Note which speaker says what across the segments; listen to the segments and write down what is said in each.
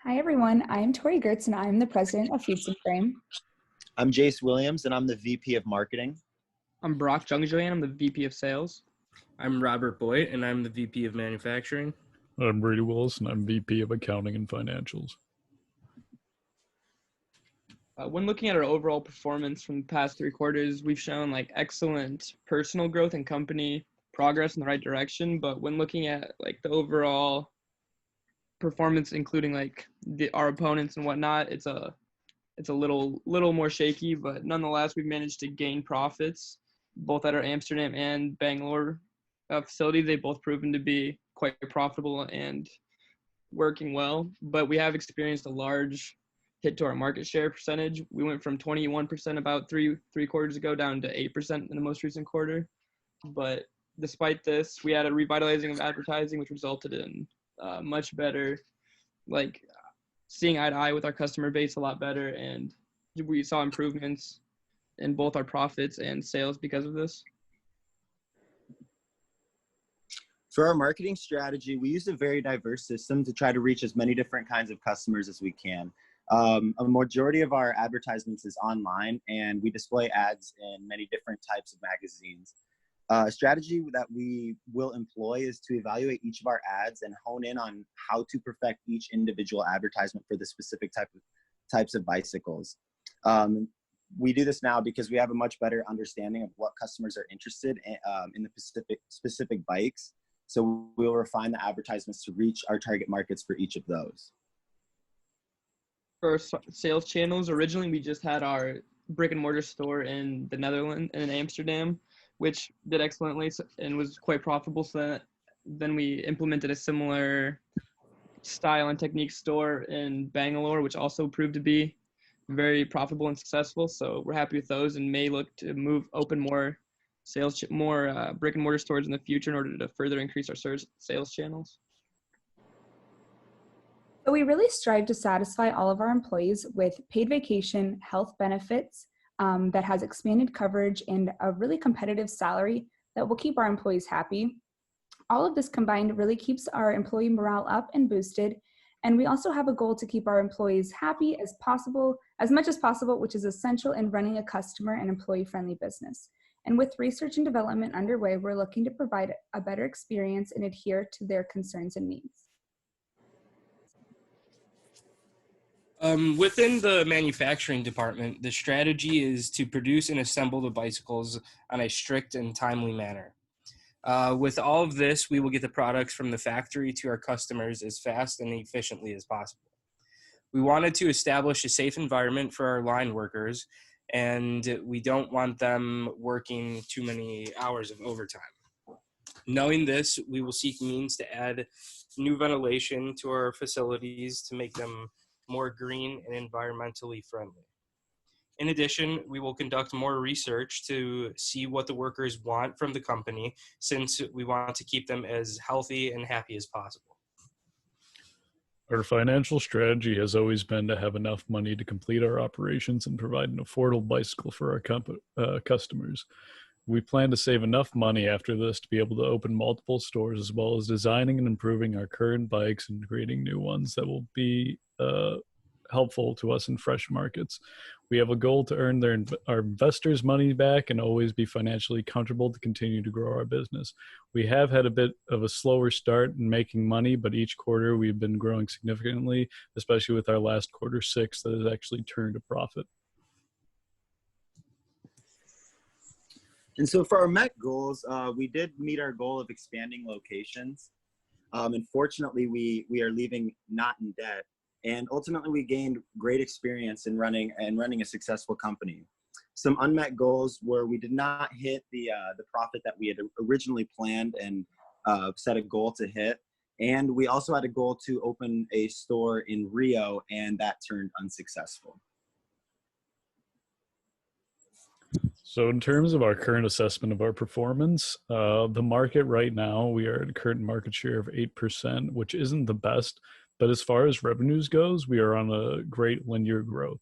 Speaker 1: Hi, everyone. I'm Tori Gertz, and I'm the president of Feeds and Frame.
Speaker 2: I'm Jace Williams, and I'm the VP of Marketing.
Speaker 3: I'm Brock Jungjoyan. I'm the VP of Sales.
Speaker 4: I'm Robert Boyd, and I'm the VP of Manufacturing.
Speaker 5: I'm Brady Wilson. I'm VP of Accounting and Financials.
Speaker 3: When looking at our overall performance from the past 3 quarters, we've shown excellent personal growth and company progress in the right direction. But when looking at the overall performance, including our opponents and whatnot, it's a little more shaky. But nonetheless, we've managed to gain profits both at our Amsterdam and Bangalore facility. They've both proven to be quite profitable and working well. But we have experienced a large hit to our market share percentage. We went from 21% about three quarters ago down to 8% in the most recent quarter. But despite this, we had a revitalizing of advertising, which resulted in much better, seeing eye to eye with our customer base a lot better. And we saw improvements in both our profits and sales because of this.
Speaker 2: For our marketing strategy, we use a very diverse system to try to reach as many different kinds of customers as we can. A majority of our advertisements is online, and we display ads in many different types of magazines. A strategy that we will employ is to evaluate each of our ads and hone in on how to perfect each individual advertisement for the specific types of bicycles. We do this now because we have a much better understanding of what customers are interested in the specific bikes. So we will refine the advertisements to reach our target markets for each of those.
Speaker 3: For sales channels, originally we just had our brick and mortar store in the Netherlands, in Amsterdam, which did excellently and was quite profitable. So then we implemented a similar style and technique store in Bangalore, which also proved to be very profitable and successful. So we're happy with those and may look to open more brick and mortar stores in the future in order to further increase our sales channels.
Speaker 1: So we really strive to satisfy all of our employees with paid vacation, health benefits that has expanded coverage, and a really competitive salary that will keep our employees happy. All of this combined really keeps our employee morale up and boosted. And we also have a goal to keep our employees happy as much as possible, which is essential in running a customer and employee-friendly business. And with research and development underway, we're looking to provide a better experience and adhere to their concerns and needs.
Speaker 4: Within the manufacturing department, the strategy is to produce and assemble the bicycles on a strict and timely manner. With all of this, we will get the products from the factory to our customers as fast and efficiently as possible. We wanted to establish a safe environment for our line workers, and we don't want them working too many hours of overtime. Knowing this, we will seek means to add new ventilation to our facilities to make them more green and environmentally friendly. In addition, we will conduct more research to see what the workers want from the company, since we want to keep them as healthy and happy as possible.
Speaker 5: Our financial strategy has always been to have enough money to complete our operations and provide an affordable bicycle for our customers. We plan to save enough money after this to be able to open multiple stores, as well as designing and improving our current bikes and creating new ones that will be helpful to us in fresh markets. We have a goal to earn our investors' money back and always be financially comfortable to continue to grow our business. We have had a bit of a slower start in making money, but each quarter we've been growing significantly, especially with our last quarter 6 that has actually turned a profit.
Speaker 2: And so for our Met goals, we did meet our goal of expanding locations. Unfortunately, we are leaving not in debt. And ultimately, we gained great experience in running a successful company. Some unmet goals were we did not hit the profit that we had originally planned and set a goal to hit. And we also had a goal to open a store in Rio, and that turned unsuccessful.
Speaker 5: So in terms of our current assessment of our performance, the market right now, we are at a current market share of 8%, which isn't the best. But as far as revenues goes, we are on a great linear growth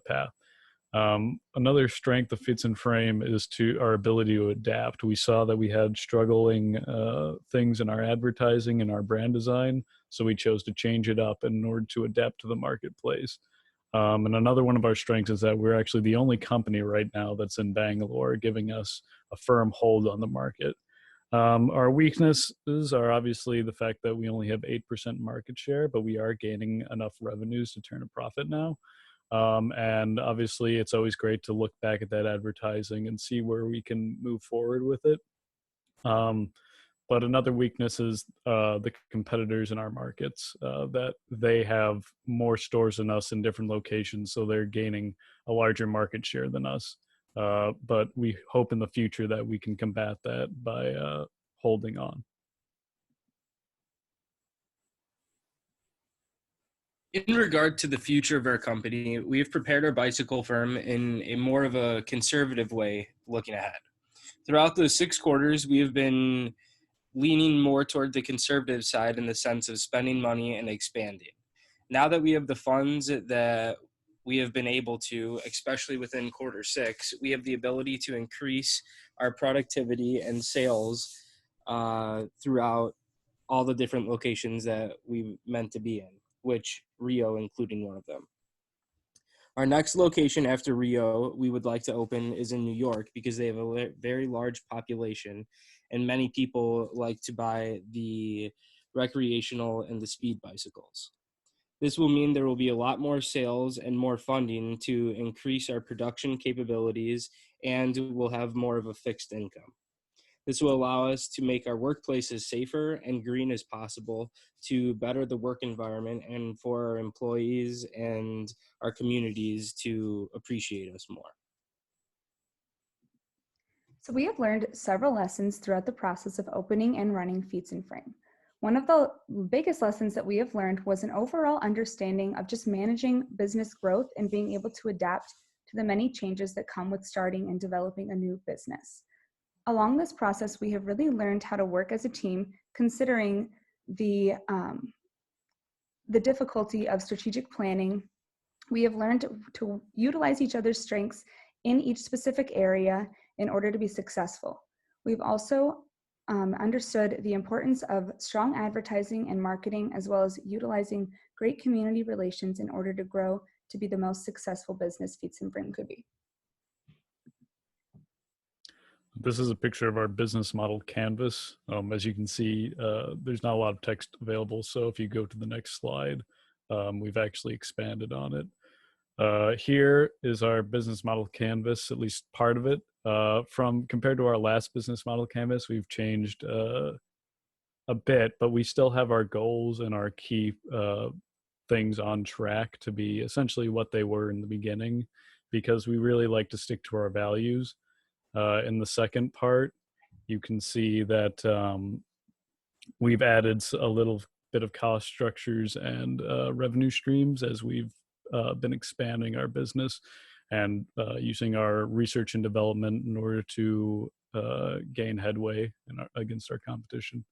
Speaker 5: path. Another strength of Fits and Frame is to our ability to adapt. We saw that we had struggling things in our advertising and our brand design, so we chose to change it up in order to adapt to the marketplace. And another one of our strengths is that we're actually the only company right now that's in Bangalore, giving us a firm hold on the market. Our weaknesses are obviously the fact that we only have 8% market share, but we are gaining enough revenues to turn a profit now. And obviously, it's always great to look back at that advertising and see where we can move forward with it. But another weakness is the competitors in our markets, that they have more stores than us in different locations, so they're gaining a larger market share than us. But we hope in the future that we can combat that by holding on.
Speaker 4: In regard to the future of our company, we've prepared our bicycle firm in a more of a conservative way looking ahead. Throughout those 6 quarters, we have been leaning more toward the conservative side in the sense of spending money and expanding. Now that we have the funds that we have been able to, especially within quarter 6, we have the ability to increase our productivity and sales throughout all the different locations that we meant to be in, which Rio including one of them. Our next location after Rio we would like to open is in New York because they have a very large population and many people like to buy the recreational and the speed bicycles. This will mean there will be a lot more sales and more funding to increase our production capabilities, and we'll have more of a fixed income. This will allow us to make our workplaces safer and green as possible to better the work environment and for our employees and our communities to appreciate us more.
Speaker 1: So we have learned several lessons throughout the process of opening and running Feats and Frame. One of the biggest lessons that we have learned was an overall understanding of just managing business growth and being able to adapt to the many changes that come with starting and developing a new business. Along this process, we have really learned how to work as a team, considering the difficulty of strategic planning. We have learned to utilize each other's strengths in each specific area in order to be successful. We've also understood the importance of strong advertising and marketing, as well as utilizing great community relations in order to grow to be the most successful business Feats and Frame could be.
Speaker 5: This is a picture of our business model canvas. As you can see, there's not a lot of text available, so if you go to the next slide, we've actually expanded on it. Here is our business model canvas, at least part of it. Compared to our last business model canvas, we've changed a bit, but we still have our goals and our key things on track to be essentially what they were in the beginning, because we really like to stick to our values. In the second part, you can see that we've added a little bit of cost structures and revenue streams as we've been expanding our business and using our research and development in order to gain headway against our competition.